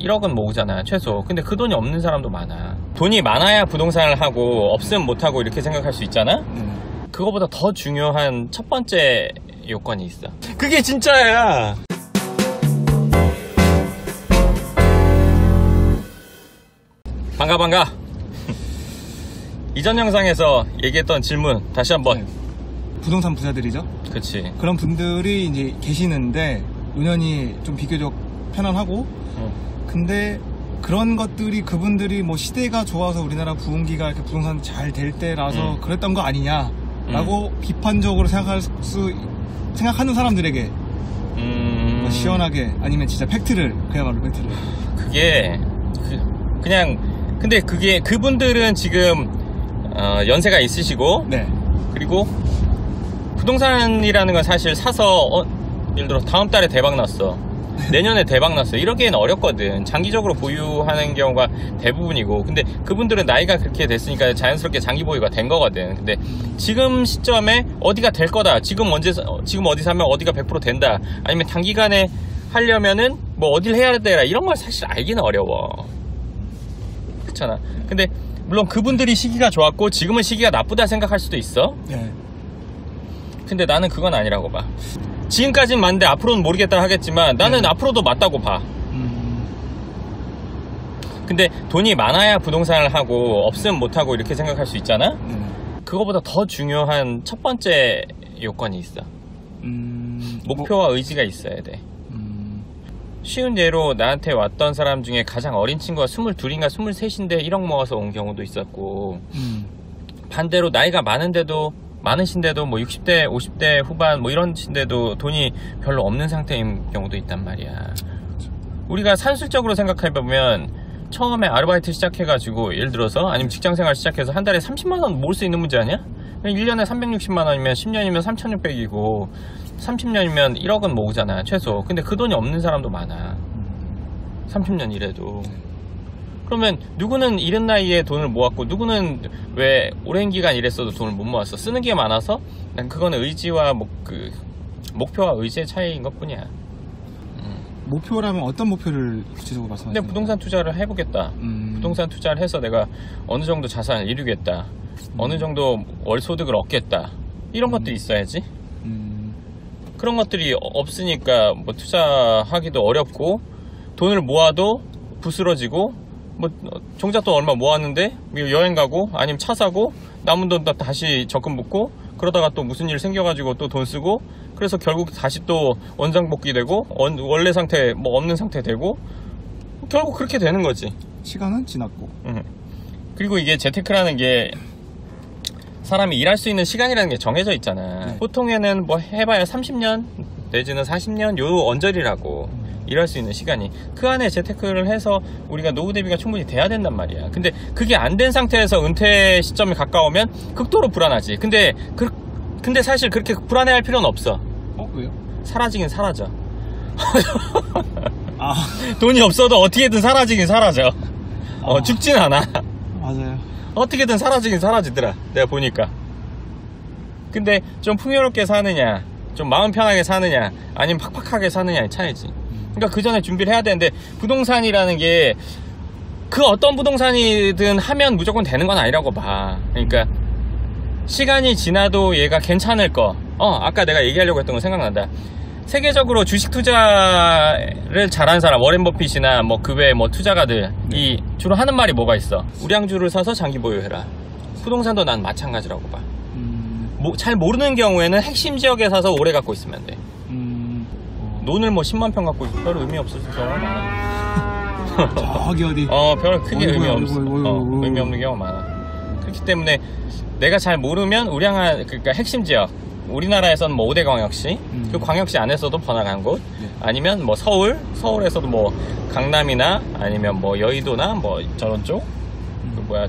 1억은 모으잖아 최소. 근데 그 돈이 없는 사람도 많아. 돈이 많아야 부동산을 하고 없으면 못하고 이렇게 생각할 수 있잖아. 그거보다 더 중요한 첫 번째 요건이 있어. 그게 진짜야. 반가. 이전 영상에서 얘기했던 질문 다시 한번. 부동산 부자들이죠. 그치. 그런 분들이 이제 계시는데 노년이 좀 비교적 편안하고 근데 그런 것들이 그분들이 뭐 시대가 좋아서 우리나라 부흥기가 이렇게 부동산 잘 될 때라서 그랬던 거 아니냐라고 비판적으로 생각하는 사람들에게 뭐 시원하게 아니면 진짜 팩트를 그야말로 팩트를 그게 그냥 근데 그게 그분들은 지금 연세가 있으시고 네. 그리고 부동산이라는 건 사실 사서 예를 들어 다음 달에 대박 났어, 내년에 대박 났어, 이러기에는 어렵거든. 장기적으로 보유하는 경우가 대부분이고, 근데 그분들은 나이가 그렇게 됐으니까 자연스럽게 장기 보유가 된 거거든. 근데 지금 시점에 어디가 될 거다, 지금 어디 사면 어디가 100% 된다, 아니면 단기간에 하려면은 뭐 어딜 해야 되라, 이런 걸 사실 알기는 어려워. 그렇잖아. 근데 물론 그분들이 시기가 좋았고 지금은 시기가 나쁘다 생각할 수도 있어. 네. 근데 나는 그건 아니라고 봐. 지금까진 맞는데 앞으로는 모르겠다 하겠지만 나는 앞으로도 맞다고 봐. 근데 돈이 많아야 부동산을 하고 없으면 못하고 이렇게 생각할 수 있잖아. 그거보다 더 중요한 첫 번째 요건이 있어. 목표와 의지가 있어야 돼. 쉬운 예로 나한테 왔던 사람 중에 가장 어린 친구가 22인가 23인데 1억 모아서 온 경우도 있었고, 반대로 나이가 많으신데도 뭐 60대 50대 후반 뭐 이런신데도 돈이 별로 없는 상태인 경우도 있단 말이야. 우리가 산술적으로 생각해보면 처음에 아르바이트 시작해가지고 예를 들어서 아니면 직장생활 시작해서 한 달에 30만원 모을 수 있는 문제 아니야? 1년에 360만원이면 10년이면 3600이고 30년이면 1억은 모으잖아 최소. 근데 그 돈이 없는 사람도 많아. 30년 일해도. 그러면 누구는 이른 나이에 돈을 모았고 누구는 왜 오랜 기간 일했어도 돈을 못 모았어? 쓰는 게 많아서? 난 그거는 의지와 목표와 의지의 차이인 것 뿐이야. 목표라면 어떤 목표를 구체적으로 말씀하시나요? 근데 부동산 투자를 해보겠다. 부동산 투자를 해서 내가 어느 정도 자산을 이루겠다, 어느 정도 월 소득을 얻겠다, 이런 것들이 있어야지. 그런 것들이 없으니까 뭐 투자하기도 어렵고, 돈을 모아도 부스러지고, 뭐 정작 돈 얼마 모았는데 여행 가고 아니면 차 사고 남은 돈 다시 적금 붓고 그러다가 또 무슨 일 생겨가지고 또 돈 쓰고, 그래서 결국 다시 또 원상복귀 되고 원래 상태 뭐 없는 상태 되고 결국 그렇게 되는 거지. 시간은 지났고. 그리고 이게 재테크라는 게 사람이 일할 수 있는 시간이라는 게 정해져 있잖아. 보통에는 뭐 해봐야 30년 내지는 40년 요 언저리라고. 일할 수 있는 시간이. 그 안에 재테크를 해서 우리가 노후 대비가 충분히 돼야 된단 말이야. 근데 그게 안 된 상태에서 은퇴 시점이 가까우면 극도로 불안하지. 근데 사실 그렇게 불안해할 필요는 없어. 왜요? 사라지긴 사라져. 아. 돈이 없어도 어떻게든 사라지긴 사라져. 죽진 않아. 맞아요. 어떻게든 사라지긴 사라지더라, 내가 보니까. 근데 좀 풍요롭게 사느냐, 좀 마음 편하게 사느냐, 아니면 팍팍하게 사느냐의 차이지. 그러니까 그 전에 준비를 해야 되는데, 부동산이라는 게 그 어떤 부동산이든 하면 무조건 되는 건 아니라고 봐. 그러니까 시간이 지나도 얘가 괜찮을 거. 아까 내가 얘기하려고 했던 거 생각난다. 세계적으로 주식 투자를 잘하는 사람, 워렌 버핏이나 뭐 그 외에 뭐 투자가들이 주로 하는 말이 뭐가 있어? 우량주를 사서 장기 보유해라. 부동산도 난 마찬가지라고 봐. 잘 모르는 경우에는 핵심 지역에 사서 오래 갖고 있으면 돼. 논을 뭐 10만 평 갖고 별 의미 없을 경우가 많아. 저기 어디? 별 크게 의미 없는 경우가 많아. 그렇기 때문에 내가 잘 모르면 그러니까 핵심 지역, 우리나라에서는 뭐 5대 광역시, 그 광역시 안에서도 번화한 곳, 아니면 뭐 서울에서도 뭐 강남이나 아니면 뭐 여의도나 뭐 저런 쪽,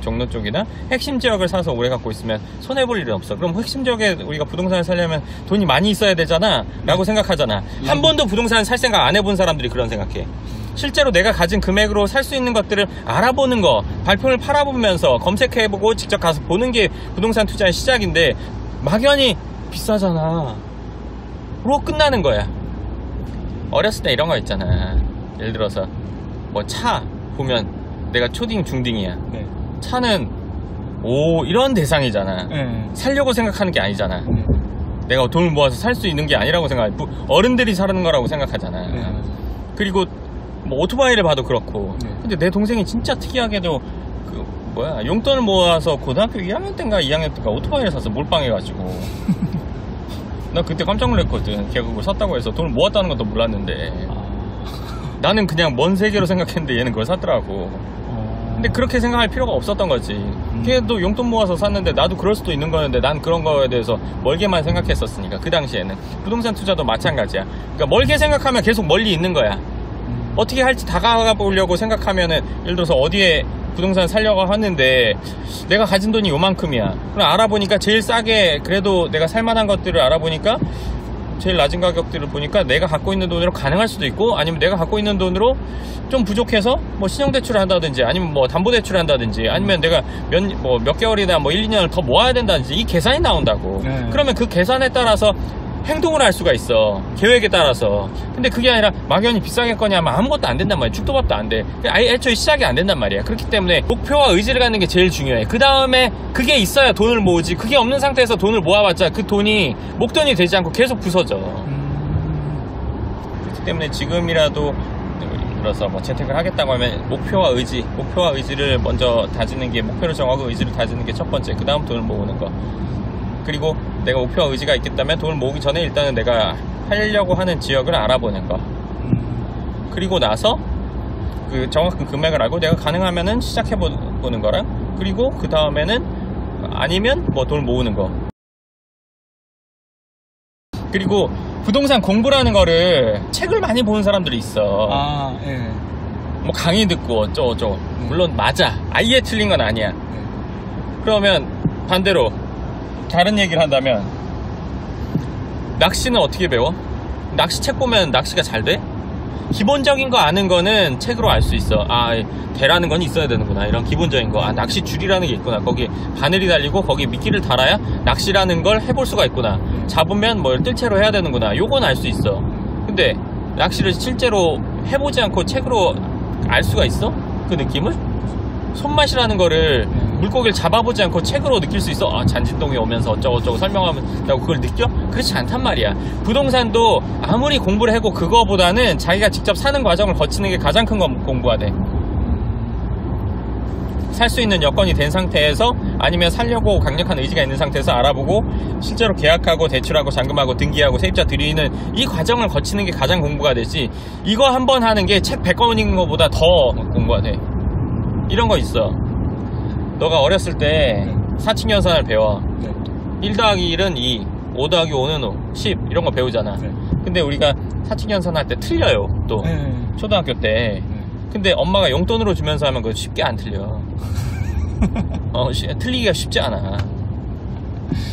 종로 쪽이나 핵심 지역을 사서 오래 갖고 있으면 손해볼 일은 없어. 그럼 핵심 지역에 우리가 부동산을 살려면 돈이 많이 있어야 되잖아 라고 생각하잖아. 한 번도 부동산을 살 생각 안 해본 사람들이 그런 생각해. 실제로 내가 가진 금액으로 살 수 있는 것들을 알아보는 거, 발품을 팔아보면서 검색해보고 직접 가서 보는 게 부동산 투자의 시작인데, 막연히 비싸잖아 로 끝나는 거야. 어렸을 때 이런 거 있잖아. 예를 들어서 뭐 차 보면 내가 초딩 중딩이야. 네. 차는 오 이런 대상이잖아. 네. 살려고 생각하는 게 아니잖아. 네. 내가 돈을 모아서 살 수 있는 게 아니라고 생각해. 어른들이 사는 거라고 생각하잖아. 네. 그리고 뭐 오토바이를 봐도 그렇고. 네. 근데 내 동생이 진짜 특이하게도 그 뭐야 용돈을 모아서 고등학교 2학년 때인가 2학년 때인가 오토바이를 샀어. 몰빵해가지고. 나 그때 깜짝 놀랐거든. 걔가 그걸 샀다고 해서 돈을 모았다는 것도 몰랐는데. 나는 그냥 먼 세계로 생각했는데 얘는 그걸 샀더라고. 근데 그렇게 생각할 필요가 없었던 거지. 걔도 용돈 모아서 샀는데 나도 그럴 수도 있는 거였는데 난 그런 거에 대해서 멀게만 생각했었으니까 그 당시에는. 부동산 투자도 마찬가지야. 그러니까 멀게 생각하면 계속 멀리 있는 거야. 어떻게 할지 다가가 보려고 생각하면은 예를 들어서 어디에 부동산 살려고 하는데 내가 가진 돈이 요만큼이야. 그럼 알아보니까 제일 싸게 그래도 내가 살만한 것들을 알아보니까 제일 낮은 가격들을 보니까 내가 갖고 있는 돈으로 가능할 수도 있고 아니면 내가 갖고 있는 돈으로 좀 부족해서 뭐 신용대출을 한다든지 아니면 뭐 담보대출을 한다든지 아니면 내가 몇 개월이나 뭐 1, 2년을 더 모아야 된다든지 이 계산이 나온다고. 네. 그러면 그 계산에 따라서 행동을 할 수가 있어. 계획에 따라서. 근데 그게 아니라 막연히 비싸겠거니 하면 아무것도 안 된단 말이야. 죽도밥도 안 돼. 아예 애초에 시작이 안 된단 말이야. 그렇기 때문에 목표와 의지를 갖는 게 제일 중요해. 그 다음에 그게 있어야 돈을 모으지. 그게 없는 상태에서 돈을 모아봤자 그 돈이 목돈이 되지 않고 계속 부서져. 그렇기 때문에 지금이라도 들어서 뭐 재테크를 하겠다고 하면 목표와 의지를 먼저 다지는 게, 목표를 정하고 의지를 다지는 게 첫 번째. 그 다음 돈을 모으는 거. 그리고 내가 목표와 의지가 있겠다면 돈을 모으기 전에 일단은 내가 하려고 하는 지역을 알아보는 거. 그리고 나서 그 정확한 금액을 알고 내가 가능하면은 시작해보는 거랑, 그리고 그 다음에는 아니면 뭐 돈을 모으는 거. 그리고 부동산 공부라는 거를 책을 많이 보는 사람들이 있어. 아, 예. 뭐 강의 듣고 어쩌고. 물론 맞아. 아예 틀린 건 아니야. 그러면 반대로 다른 얘기를 한다면, 낚시는 어떻게 배워? 낚시책 보면 낚시가 잘 돼? 기본적인 거 아는 거는 책으로 알 수 있어. 아, 대라는 건 있어야 되는구나. 이런 기본적인 거. 아, 낚시 줄이라는 게 있구나. 거기 바늘이 달리고 거기 미끼를 달아야 낚시라는 걸 해볼 수가 있구나. 잡으면 뭘 뜰채로 해야 되는구나. 요건 알 수 있어. 근데 낚시를 실제로 해보지 않고 책으로 알 수가 있어? 그 느낌을? 손맛이라는 거를 물고기를 잡아보지 않고 책으로 느낄 수 있어? 아, 잔진동에 오면서 어쩌고저쩌고 설명하면 나고 그걸 느껴? 그렇지 않단 말이야. 부동산도 아무리 공부를 하고 그거보다는 자기가 직접 사는 과정을 거치는 게 가장 큰 공부가 돼. 살 수 있는 여건이 된 상태에서, 아니면 살려고 강력한 의지가 있는 상태에서 알아보고 실제로 계약하고 대출하고 잔금하고 등기하고 세입자 들이는 이 과정을 거치는 게 가장 공부가 되지, 이거 한번 하는 게 책 100권 읽는 것보다 더 공부가 돼. 이런 거 있어. 너가 어렸을 때 사칙연산을 배워. 1 더하기 1은 2, 5 더하기 5는 5, 10 이런 거 배우잖아. 근데 우리가 사칙연산 할 때 틀려요. 또 초등학교 때. 근데 엄마가 용돈으로 주면서 하면 그거 쉽게 안 틀려. 틀리기가 쉽지 않아.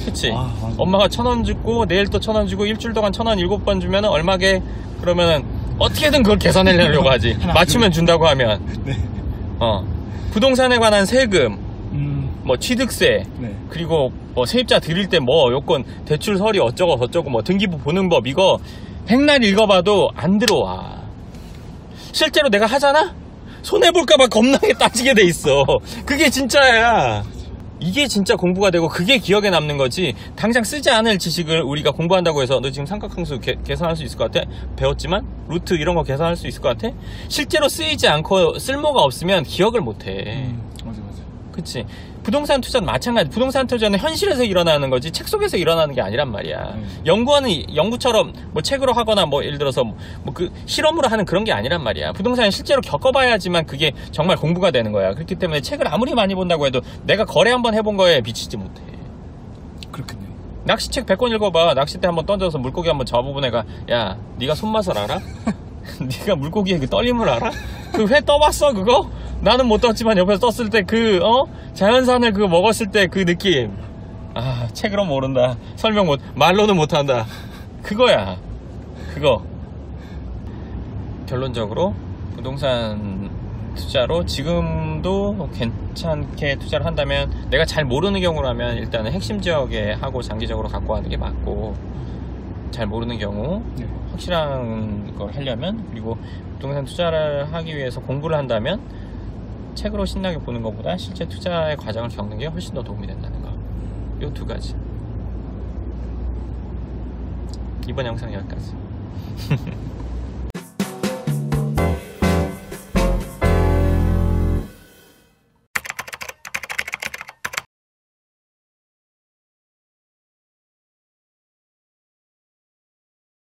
그치? 아, 엄마가 1,000원 주고 내일 또 1,000원 주고 일주일 동안 1,000원 7번 주면은 얼마게? 그러면은 어떻게든 그걸 계산해내려고 하지. 맞추면 준다고 하면. 부동산에 관한 세금, 뭐 취득세, 그리고 뭐 세입자 드릴 때 뭐 요건 대출 서류 어쩌고 저쩌고 뭐 등기부 보는 법, 이거 백날 읽어봐도 안 들어와. 실제로 내가 하잖아? 손해볼까봐 겁나게 따지게 돼 있어. 그게 진짜야. 이게 진짜 공부가 되고 그게 기억에 남는 거지. 당장 쓰지 않을 지식을 우리가 공부한다고 해서 너 지금 삼각함수 계산할 수 있을 것 같아? 배웠지만 루트 이런 거 계산할 수 있을 것 같아? 실제로 쓰이지 않고 쓸모가 없으면 기억을 못해. 맞아. 그치? 부동산 투자는 마찬가지. 부동산 투자는 현실에서 일어나는 거지 책 속에서 일어나는 게 아니란 말이야. 연구하는 연구처럼 뭐 책으로 하거나 뭐 예를 들어서 뭐 그 실험으로 하는 그런 게 아니란 말이야. 부동산은 실제로 겪어봐야지만 그게 정말 공부가 되는 거야. 그렇기 때문에 책을 아무리 많이 본다고 해도 내가 거래 한번 해본 거에 미치지 못해. 그렇겠네요. 낚시책 100권 읽어봐. 낚싯대 한번 던져서 물고기 한번 잡아본 애가, 야, 네가 손맛을 알아? 네가 물고기의 그 떨림을 알아? 그 회 떠봤어 그거? 나는 못 떴지만 옆에서 떴을 때 자연산을 그거 먹었을 때 그 느낌. 아, 책으로 모른다. 설명 말로는 못한다. 그거야. 그거. 결론적으로 부동산 투자로 지금도 괜찮게 투자를 한다면, 내가 잘 모르는 경우라면 일단은 핵심 지역에 하고 장기적으로 갖고 가는 게 맞고, 잘 모르는 경우 확실한 걸 하려면, 그리고 부동산 투자를 하기 위해서 공부를 한다면 책으로 신나게 보는 것보다 실제 투자의 과정을 겪는 게 훨씬 더 도움이 된다는 거. 요 두 가지. 이번 영상 여기까지.